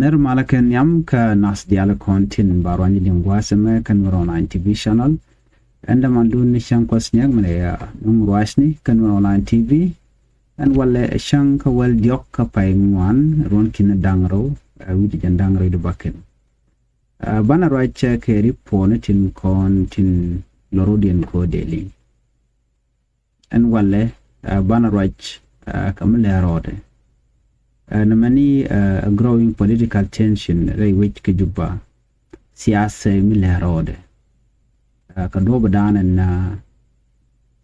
ner malaken yam ka nas diala kontin barwani lingwaseme kan online TV channel anda mandun shan kwasnyag mane ya numrwasni kan online TV an wala shan ka wal diok ka paingwan ron kin dangro widi jandangro de baken bana racha ke ripone tin kontin lorodian ko daily an wala bana rach kamle rode namani a growing political tension which kejuba siyasa milerode ka doba dana na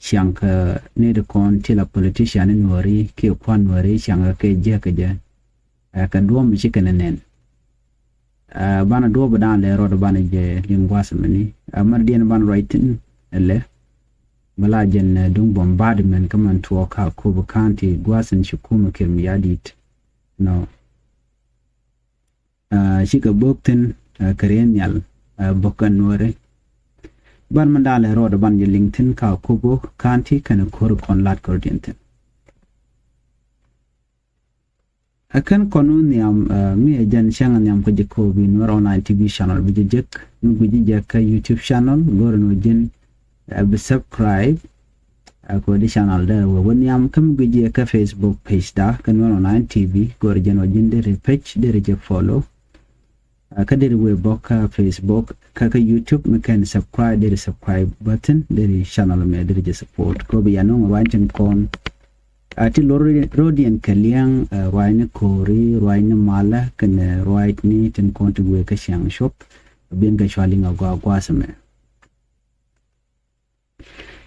shanka ne da kon tila politician in wari ke kwan wari shanka ke je ka do mi shikanen bana doba dana le rode bana je lingwas mani amar dien ban writing le malajen dung bombardment kaman to ka ko bukanti gwasin shukuma kirmiyadit no shika bokten karenyal bokan wore ban mandale roda ban je LinkedIn ka kubo kanti kana kor kon lat kordienten akan konun yam mi jan shangan yam ko jiko bi Nuer online TV channel bi jek nu bi jek YouTube channel gor no jin bi subscribe ko di channel da won yam kam bi jek Facebook page da kan online TV gor jeno jinde page de je follow ka de we boka Facebook ka YouTube me kan subscribe de subscribe button de channel me de je support ko bi yano wanchen kon ati rodian kaliang roine kori roine mala kan right ni ten kontu we ka shang shop bin ga shwalinga gwa same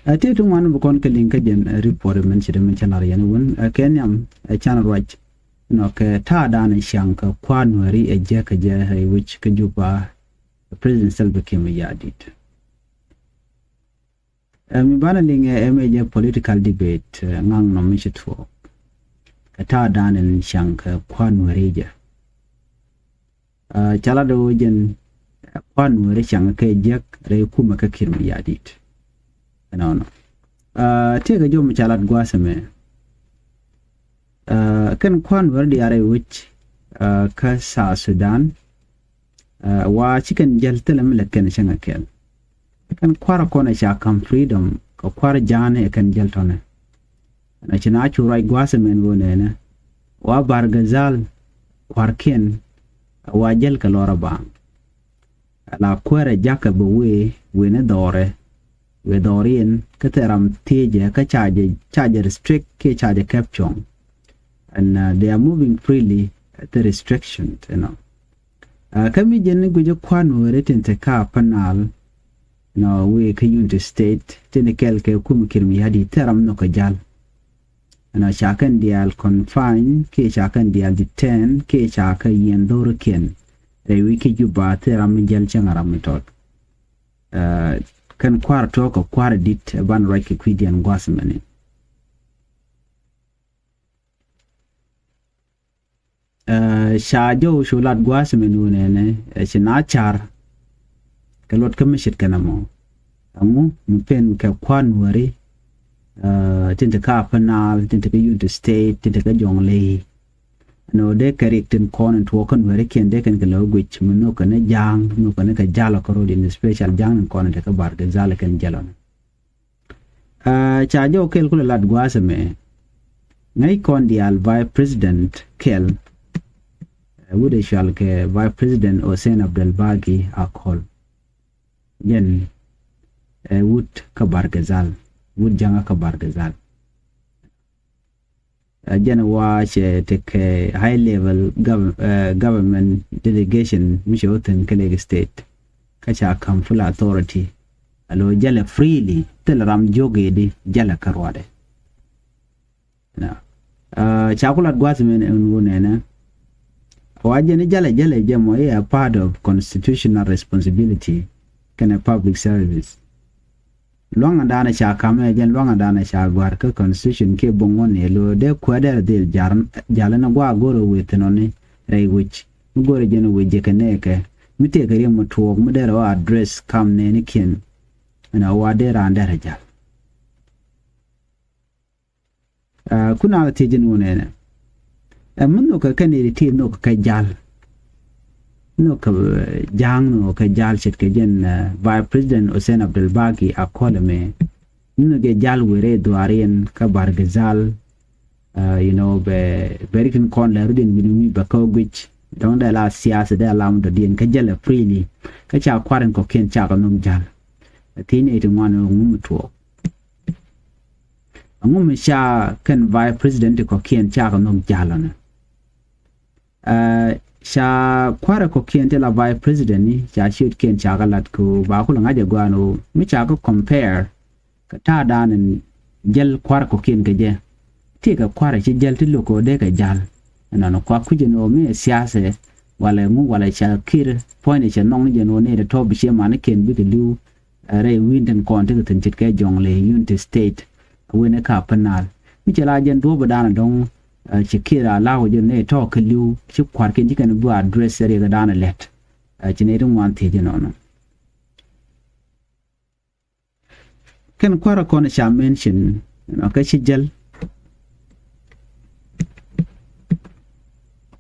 ati tu man bu kon kalin ka den report men ci de men channel yan won kenyam channel right no ke ta dan shang ka kwanwari eje ka je which ka juba president Salva Kiir yadit mi bana linge emeje political debate ngang no michitwo ka ta dan shang ka kwanwari je chala do jen kwanwari shang ka je re kuma ka Kiir yadit no tega jom chalat gwasame kan kwan wardi are which ka sa Sudan wa chicken jaltelam lekken shangakel kan kwara kona sha kam freedom ka kwara jane kan jaltone na china churai gwasame ngonene wa bargazal kwarken wa jel ka lora ba ala kwara jaka we ne dore we dorien kateram teje ka charge restrict ke charge capture and they are moving freely at the restriction kami jenne gujo kwano written te ka panal no we ka unit state tene kelke kum kirmi hadi teram no ka jal ana shakan dial confine ke shakan dial detain ke shaka yendor ken re wiki juba teram jal changaram tot kan kwar to ko kwar dit ban right kwidian gwasmane shajo shulat gwasmane nene china char kalot kamishit kanamo amu mpen ka kwan wari tinta ka panal tinta ka youth state tinta ka jongle no de correctin kon and wokan wari ken de kan galo gwich muno kana jang no kana ka jalo ko in special jang kon de ka bar de zala kan jalon chajo kel kula lat gwasame ngai kon dial vice president kel wude shal ke vice president Hussein Abdel Bagi akol yen wut ka bargazal wut janga ka bargazal jana wa che take high level government delegation misho ten Kelege state kacha kam full authority alo jala freely tel ram joge di jala karwade na chakula gwasmen ungunena wajene jala jemo a part of constitutional responsibility kana public service longa dana cha kame jen longa dana cha gwar ka constitution ke bongon elo de kwada del jalana gwa goro wetenone ray which ngore jeno weje keneke mite gari mutuo mudero address kam ne nikin na wade randa rajal kuna tejin wonene munno ka kaniri ti no ka jal no ka jang no ka jal chet ke jen vice president Hussein Abdul Baki akola me no ge jal were duarien ka bargazal you know be berikin kon la rudin minumi ba ko gwich don da la siyasa da lam do dien ka jala freely ka cha kwaren ko ken cha kanum jal tini ite ngwana ngum to ngum sha kan vice president ko ken cha kanum jalana sha kwara ko ken te la vice president ni cha shoot ken cha galat ko ba ko ngaje gwano mi cha ko compare ka ta danen jel kwara ko ken ke je ti ka kwara ci jel ti loko de ka jal na no kwa kuje no me siyasa wala mu wala cha kir point cha nong je no ne de to bi che man ken bi lu re winden kon te tin chit ke jong le unity state wene ka panal mi cha la jen do badana dong ci kira lawo je ne to ka lu ci kwar ken jikan bu address re ga dana let ci ne dum wan te je no no ken kwara kon cha mention no ka ci jel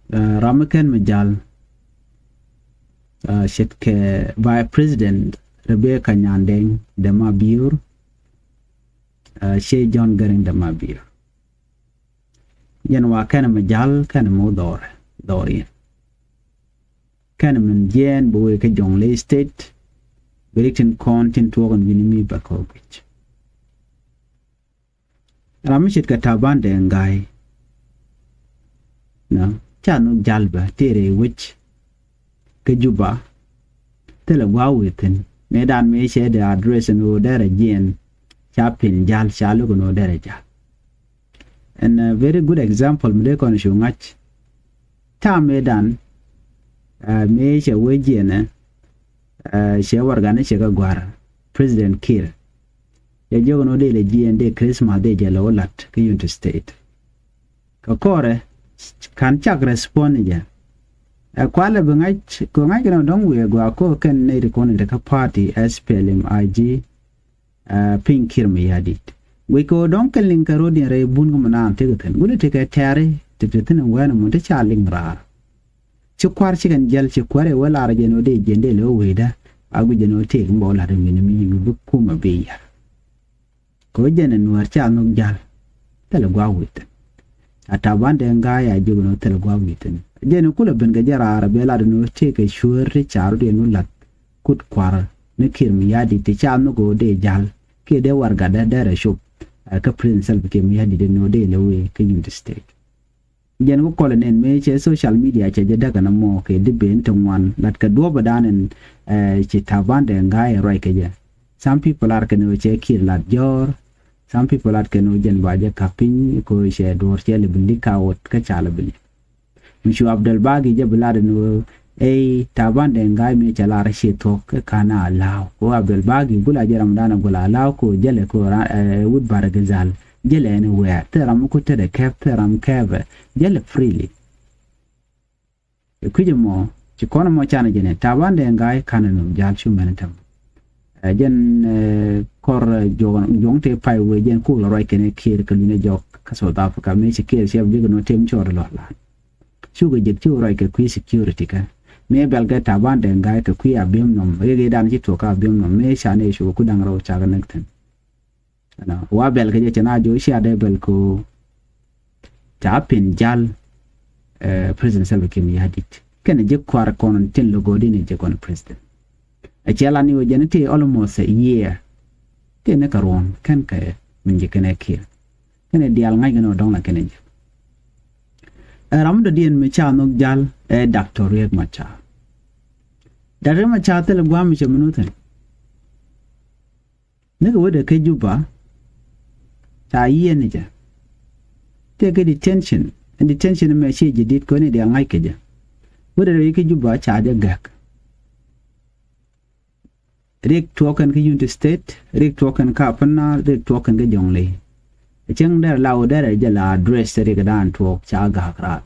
Ramakan Majal Shetke Vice President Rebecca Nyandeng Damabur She John Gering Damabur Yanwa Kana Majal Kana Modor Dorian Kana Manjian Boy Kajong Lay State Britain Content Wogan Winimi Bakovich Ramishit Katabande and Guy No Chanu jalba tere which Kajuba tell a wow within Medan may share the address and order again Chapin Jal Shaluk no dereja. And a very good example Mdekon show much Ta Medan may she wajian she organize Guara President Kir Ya Jono de Legian de Christmas de Jalolat Kayunti State Kakore kan chak respond ja kwala bangach ko ngai kana dong we go ko ken ne ko ne ka party SPLM IG pink kirmi yadit we ko dong ken lin karo din re bun ko manan te guten gude te ka tare te te tin wana mun te chaling rar ci kwar ci kan jel ci kware wala ra jeno de jende lo weda agu jeno te mbo la de minimi bu kuma be ya ko jenen war cha no jal tele gwa wit atabande ngaya jugo tel gwa witen jeno kula ben ga jara arabe la no teke shure charu de no lat kut kwar ne kirmi yadi te cha no go de jal ke de warga da dare shop ka principal ke mi yadi de no de lewe ke unity state jeno ko kolen me che social media che daga na mo ke de ben tongwan lat ka do badanen che tabande ngaya roi ke je some people are ke no che kir lat jor Some people at Kenujan Baja Kapin, ko she door chele bindika wot ka chala bili. Mishu Abdul Bagi jabalad no taban de ngai me chala rashi tok kana lao. Ko Abdul Bagi bula jaram dana bula lao ko jele ko wood baragazal jele anywhere. Teram ko tere cap teram cave jele freely. Kujimo chikona mo chana jene taban de ngai kana no jal shu menetam. Jen kor jong te pai we jen ku la roi kene kir ka lune jok ka South Africa me se kir chef jigo no tem chor lo la chugo jek chu roi ka kui security ka me belga taban de ngai ka kui abim nom ge dan ji to ka abim nom me sha ne shu ku dang ro cha ga nekten ana wa belga je na jo sha de bel ko ta pin jal president Salva Kiir yadit ken je kwar kon tin logo dini je kon president Achela ni wajanete almost a year. Kene karon kan ka minje kene kir. Kene dial ngai gano dong la kene. Ram do dien me cha nok jal doctor yek macha. Dare macha tel gwa mi chemunuten. Ne ko de ke juba. Ta yen ja. Te ke detention. And detention me shi jidit ko ne dial ngai ke ja. Wode de ke juba cha de gak. Rick token ke unity state Rick token ka panna Rick token ke jongle cheng der law der jala address re ga dan tok cha ga krat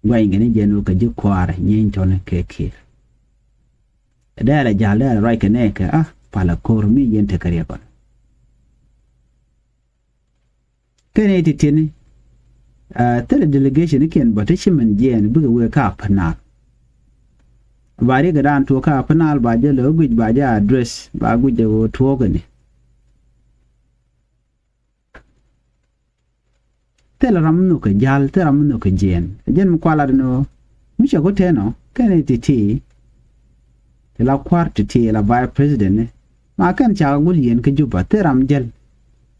gwai ngene jenu ka ji kwar nyin ton ke kir der jala right ke ne ka pala kor mi yen te kare kon kene titini tele delegation ken batachimen jen buga we ka panna bari ga dan to ka panal ba je lo guj ba je address ba guj de wo to gani tel ram no ka jal te ram no ka jen mu kwala no mi che ko te no kene ti la kwart ti la vice president ma kan cha gul yen ka juba te ram jel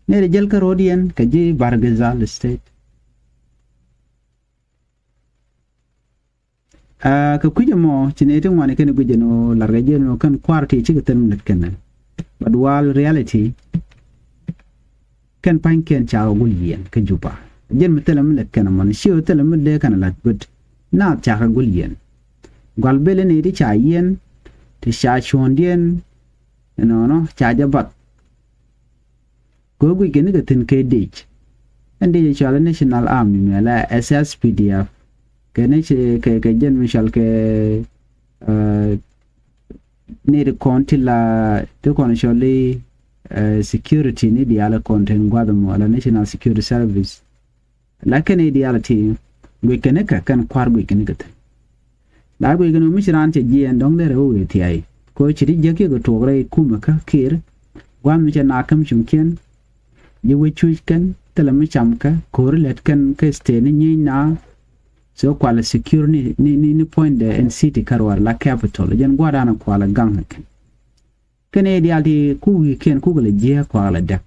ne de jel ka rodien ka ji bargazal state ka kuje mo chinete ngwane kene guje no larga je no kan kwarti ci gatan net kana but while reality kan panken cha gul yen ka juba jen metelam let kana mon shiyo telam de kana lat but na cha gul yen gal bele ne di cha yen ti sha chondien no cha jabat go guje kene gatan ke dich ande cha national army mela SSPDF kene ke jen mishal ke ne de konti la de konsholi security ni di ala content gwadamo ala national security service la kene di ala ti we kene ka kan kwar we kene gata la we gano mishiran te ji en dong de ro we ti ai ko chiri jake go togre kuma ka kir gwan mi na kam chumken ye we chuken telami chamka korlet kan ke stene ni na so kwala security ni point de en city karwar la capital jen gwada na kwala gang ken kene di aldi ku weekend ku gele je kwala dak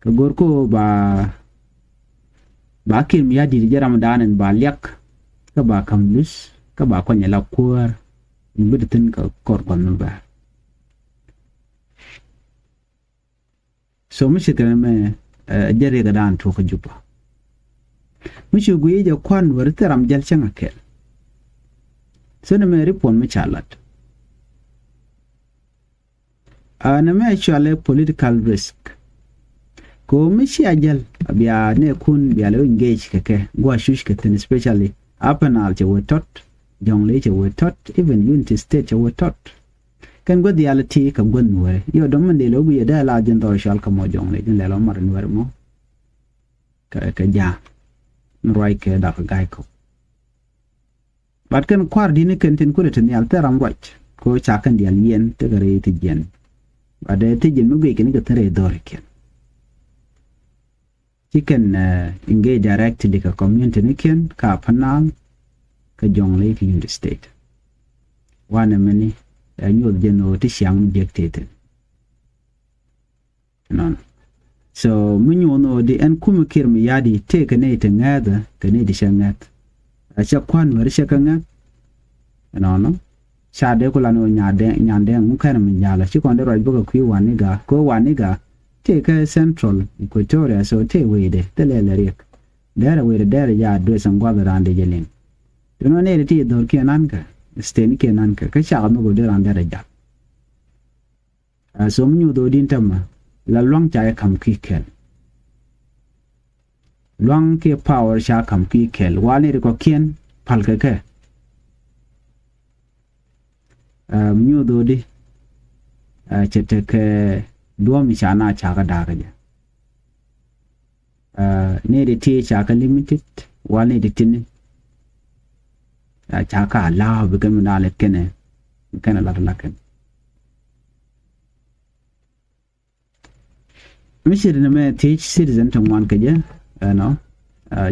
ka gorko ba kim ya di jaram danen ba lek ka ba kamlus ka ba konya la kwar biditin ka korkon ba so mi shikana me jere ga dan to ka juba mishi guye ja kwan wartaram jalchan akel sona me ripon mi chalat ana me chale political risk ko mishi ajal abia ne kun bia lo engage keke gwa shush keten especially apanal che wetot jongle che wetot even unity state che wetot kan go diality ka gon nuer yo dom de lo guye da la jen do shal ka mo jongle din le lo mar nuer mo ka ja roi ke da gai ko bat kan kwar dini kan tin ko tin yal taram roi ko cha kan dial yen te gare ti jen bade ti jen mu ge ken ga tare dor ken chicken engage directly ka community ni ken ka panal ka jongle ki unity state wana mani anyo jeno ti siang objected non so munyo no di en kuma kirmi yadi te kane te ngada kane di shangat acha kwan wer shakanga no cha de ko lano nyande mu kana min yala chi kon de roi boga ku waniga te ka central equatoria so te wede te lele rek dara wede dara ya do san gwada rande jelen no ne ti dor kenan ka steni kenan ka cha no go de rande raja so munyo do din tamma la long cha kam ki kel long ke power cha kam ki kel wale ko kien pal ke myu do di chete ke do mi cha na cha ga daga ja ne de ti cha ka limited wale de tin cha ka la bi kan na le kene kana la ken mishir na me teach citizen to wan kaje no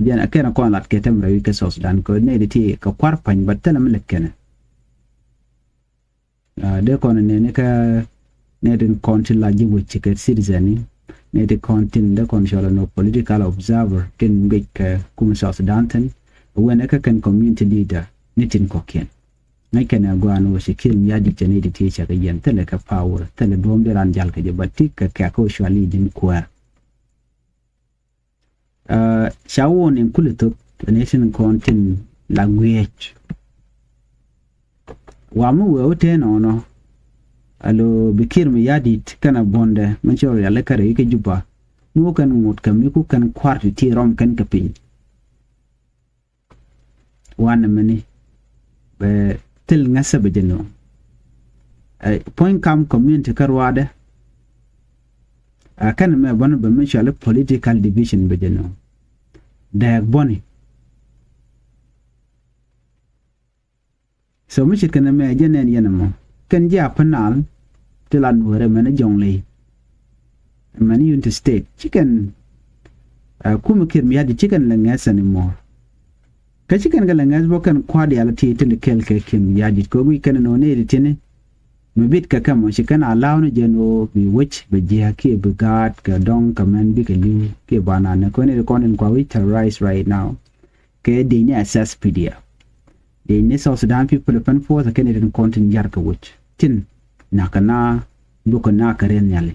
jen akena ko lat ketem rawi ke sos dan ko ne ti ka kwarpan batala me lekene de ko ne ka ne den kontin la jibu chike citizen ne de kontin de kon shola no political observer tin ngik kum sos dan ten when ka kan community leader nitin ko ken ngai kana gwano shikil ya di chene di teacher ga yen tele ka power tele dom de ran jal ka je batik ka ko shwali din kwa shawon in kulito nation content language wa mu we ote no alo bikir mi yadi kana bonde manchor ya le kare ke juba mu kan ngot kam ku kan kwarti ti rom kan ka pin wan mani be til ngasa bejeno point kam community karwade kan me bon be mention political division bejeno da boni so mi chit kana me jenen yenamo kan ja panal tilan wore mena jonglei mani unit state chicken kuma kir mi hadi chicken la ngas anymore ka chicken ga la ngas bokan kwadi ala ti tin kel ke kim yadi ko wi kan no ne tini mi bit ka kam shi kana law no jeno bi wich be je ke be gat ka dong kamen bi ke li ke bana ne ko ne ko nen kwa wi terrorize right now ke de ni assess pdf de ni so Sudan people pen for the Canadian content yar ka wich tin nakana duko na karen nyale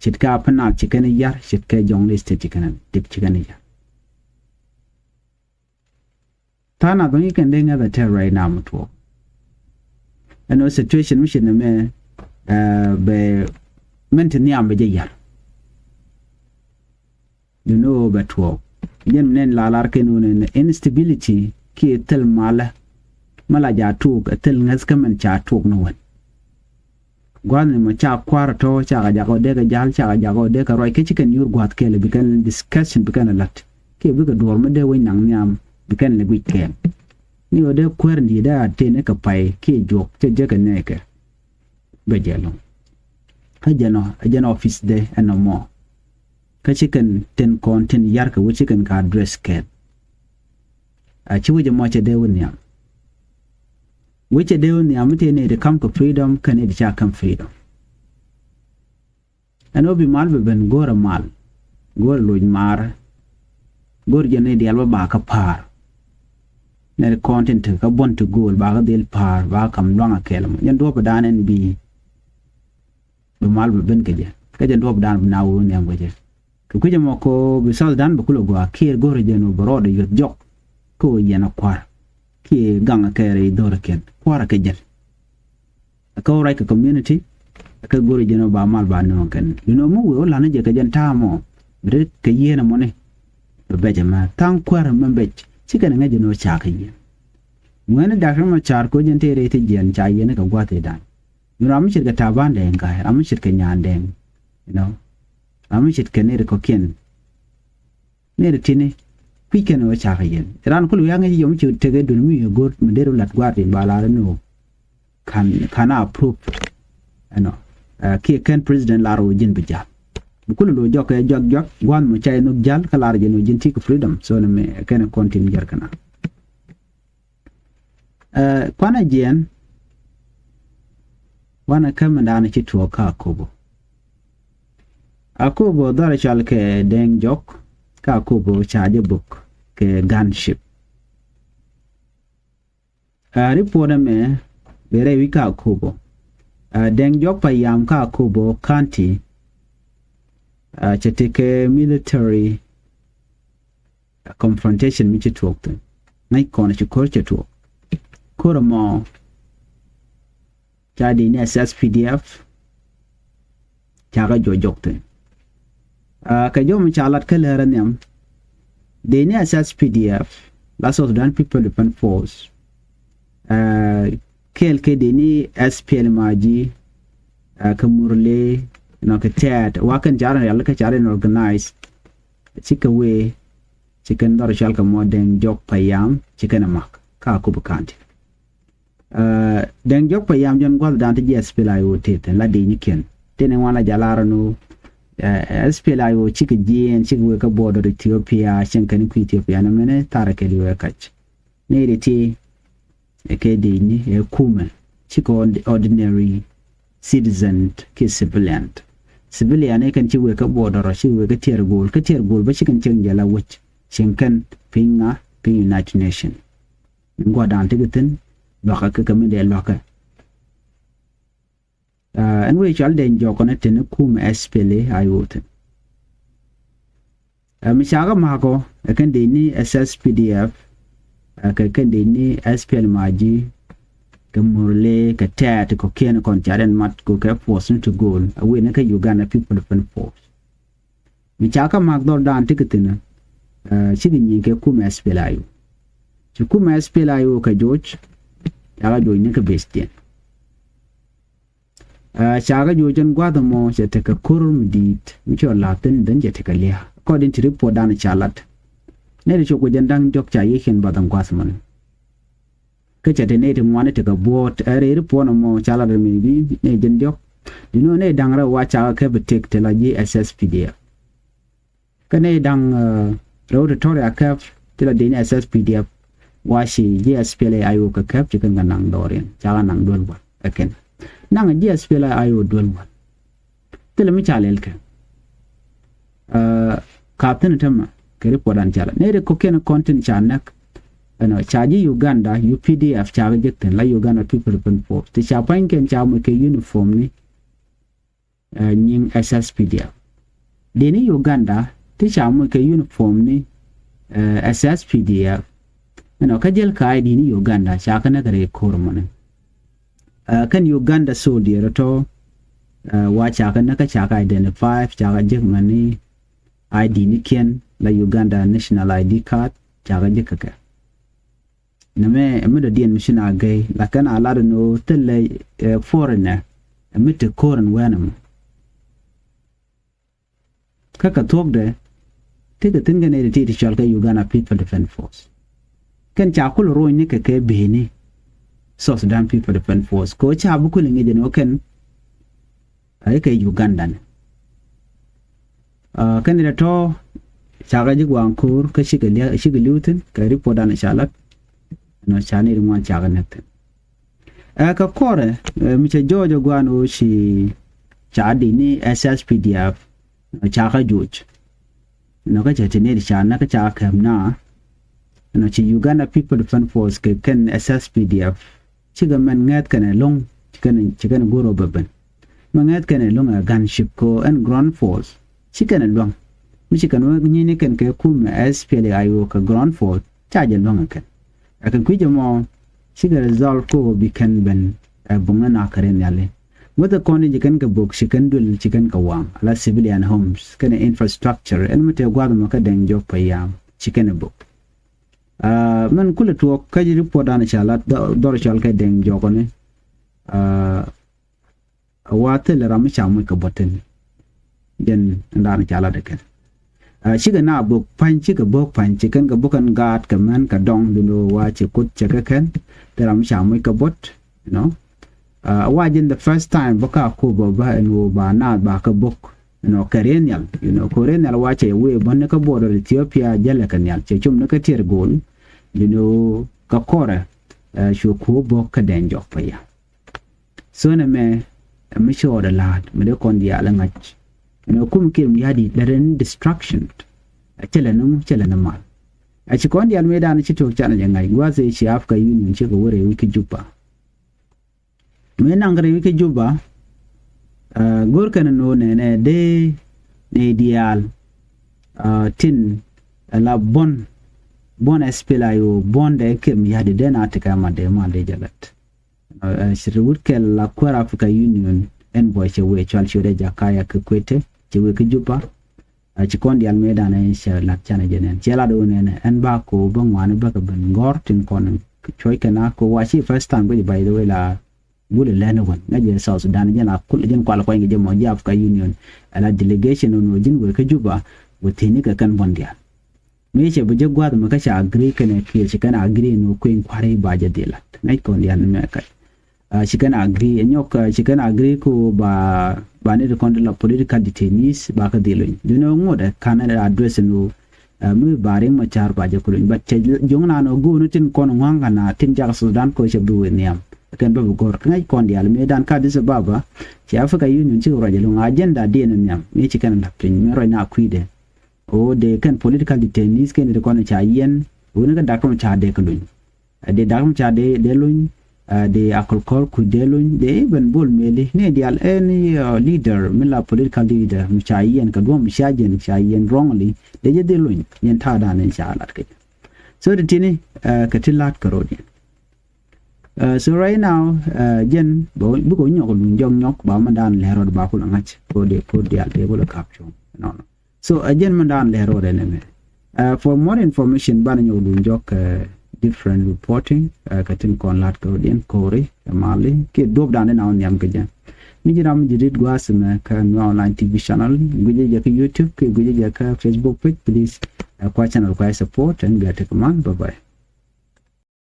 chitka panal chicken yar chitka jonglist chicken dip chicken yar tana bangi kan denga the terror right now mutwo and no situation mission me be mentally am be yar you know but wo yen nen lalar kenun instability ki tel mala ja tuk tel ngas kamen cha tuk no wan gwan mo cha kwar to cha ga jago de ga jal cha ga jago de ka roi ke chicken yur gwat ke le bikan discussion bikan lat ke bi ga dor me de wen nang nyam bikan le gwit ke ni ode kwer ndi da te ne ka pai ke jok te je ka ne ke be jelo ha jano office de no mo ka chicken ten content yar ka wo chicken ka address ke a chi wo je mo che de wen nyam which they only amte ne the come to freedom can it cha come freedom and obi mal be ben gora mal gor loj mar gor jene di alba ba ka par ne content ka bon to goal ba ka del par ba kam longa kelmo yan do ba danen bi be mal be ben keje ka jan do ba dan na wo ne ngoje ko kuje mo ko be sal dan ba kulo go akir gor jeno bro de yot jok ko yena kwar ki ganga kere dora ken kwara ke jel ko right community ka gori jeno ba mal ba no ken you know mo wo la na je ka jan tamo bre ke yena mo ne be jama tan kwara membe chika na jeno cha ka yi ngene da ma char ko jen tere te jen cha yena ka gwate dan you know am shir ka taban de ngai am shir ka nyande you know am shir ka ne ko ken ne tini weekend wa cha yen ran kulu yang yi yom chu tege dun mi go mederu lat gwati bala no kana approve ano ki ken president la ro jin bija kulu lo jok gwan mo chay no jal kala jeno jin tik freedom so ne me ken continue jar kana kwana jen wana kama ndana chi tuo ka akobo dara chal ke deng jok ka kubo charge book ke gunship report me bere wi ka kubo deng jok pa yam ka kubo county chetike military confrontation mi chitwokte nai kona chikor chetwok koramo jadi ni SSPDF chaga jojokte ka jom chalat kaleran yam de ni SSPDF la Sudan People Defense Force kelke de ni SPL maji kamurle no ka tat wakan jaran yalla ka jaran organize chikawe chicken dor shal ka modern jok payam chicken mak ka kubukanti den jok payam jon gwal dan te SPL ayo tete la de ni ken tene wala jalara no SPL ayo chika jien chika ka border Ethiopia shenkan ku Ethiopia na mene tarake liwe kach ne reti ke de ni kume chika ordinary citizen ke civilian kan chiwe ka border chiwe ka tier goal ba chikan chenja la wach shenkan pinga pin United Nation ngwa dan tigitin baka ka kamede loka and we shall then jokon at in kum SPL ayote mishaga mako akan de ni SSPDF akan de ni SPL maji kamurle ka tat ko ken kon jaren mat ko ka force to goal awe na ka Uganda People Defense Force michaka magdor dan tikitina chigin yin ke kum SPL ayo kum SPL ayo ka George yaga joy ne ka bestien chaga jojen gwada mo se te ka kurum dit micho latin dan je te ka lia according to report dan chalat ne de choko jandang jok cha yeken badang kwasman cái chả thế thì muốn thì cái bot ở đây po nó mo chala rồi mình đi này dân điok you know này đang ra wa cha cái bật tick thì là SSPDF cái này đang rồi thôi à cái thì là đến SSPDF wa shi GSPLA ayo cái chỉ cần cái năng dorin cha năng đuôn vậy again năng GSPLA ayo đuôn vậy thì là mình cha lel cái captain thama cái report an chala này cái cocaine content cha nak ano charge Uganda UPDF charge jekten la Uganda People Defense Force ti cha pain ken cha mo ke uniform ni nying SSPDF deni Uganda ti cha mo ke uniform ni SSPDF ano ka jel ka ID ni Uganda cha kana kare kormone kan Uganda soldier to wa cha kana ka cha ka identify cha ka jek mani ID ni ken la Uganda national ID card cha ka jek ka name amida dian machine gay la kan ala no tele foreigner amita koran wanam kaka talk de take a thing ne ti shalka Uganda People Defense Force kan cha kul ro ni ke beni so Sudan People Defense Force ko cha bu kul ngi no kan ay ke Uganda ne kan ida to cha ga jigwan kur ka shiga lutin ka report an shalat no chani rimwan cha ganete ka kore mi che jojo gwano shi cha di ni SSPDF cha ka juj no ka che ne cha na ka cha kam na no chi Uganda People Defense Force ke ken SSPDF chi ga man ngat kan long chi kan goro baban mangat kan long a gunship ko and ground force chi kan long mi chi kan ni ne kan ke kum SPLA ayo ka ground force cha je long kan akan kuja mo siga resolve ko bikan ben bunga na karen yale wada kone jikan ka book shikan dul chikan ka wang ala civilian homes kana infrastructure en mate gwado maka den jok payam chikan book man kula to ka ji report ana chala dor chal ka den jok ne wate le ram chamu ka boten den ndana chala de kan chiga na buk pan chiga buk pan chicken ka bukan gat ka man ka dong dulu wa chikut chaka kan teram shamu ka bot you know wajin the first time baka ko ba eno ba na ba ka buk you know Korean wa che we ban ka border Ethiopia jala kan yal che chum na ka tir gol you know ka kore shu ko bok ka den jok pa ya so na me sure the lad me de kon dia la ngach no kum kim yadi daren destruction chela mal a ci kon dial medan ci to chana jangai gwa se ci afka union ci go wore wiki juba me nangare wiki juba gor kan no ne de ne dial tin la bon espela yo bon de kim yadi den atika ma de jalat ci rewut kel la kwara africa union en boy ci we chal ci de jakaya ke kwete ci we ke juba ci kon dial medan en sha la chana jenen ci la do ne en ba ko ba ngwan ba ka ben ngor tin kon choy kana ko wa ci first time by the way la gule lena won ngaje South Sudan jena kul jen kwal ko ngi mo jaf ka union ala delegation no jin we ke juba wote ni ka kan bon dia me ce bu jegwa da maka sha agree kana ke ci kana agree no ko in kware ba jadela ngai kon dial me ka ci kana agree nyok ci kana agree ko ba ne de kon la political detainees ba ka dilo you know ngode kana address no mu bare ma char ba je ko ba ce jongna no go no tin kon nganga na tin jar Sudan ko ce bu niam kan ba gor ngai kon dial me dan ka disa baba ci Africa Union ci roje lo agenda de niam me ci kana na pin me ro na kuide o de kan political detainees kan de kon cha yen wona ka dakon cha de ko luñ de dakon cha de luñ de akolkol ku delun de ben bol meli ne dial any leader mila political leader mchayen ka dom shajen chayen wrongly de je delun yen ta da ne inshallah ke so de tini ka tilat karodi so right now jen bu ko nyok lu jong nyok ba mandan lero ba ko ngach ko de ko dial de bolo capture no so jen mandan lero de ne for more information ban nyok lu jok different reporting katin kon lat ko den kore mali ke dob dan na on yam ke jan ni jiram jidit gwasme ka no online tv channel guje je ka youtube ke guje je ka facebook page please kwa channel kwa support and get a command bye bye.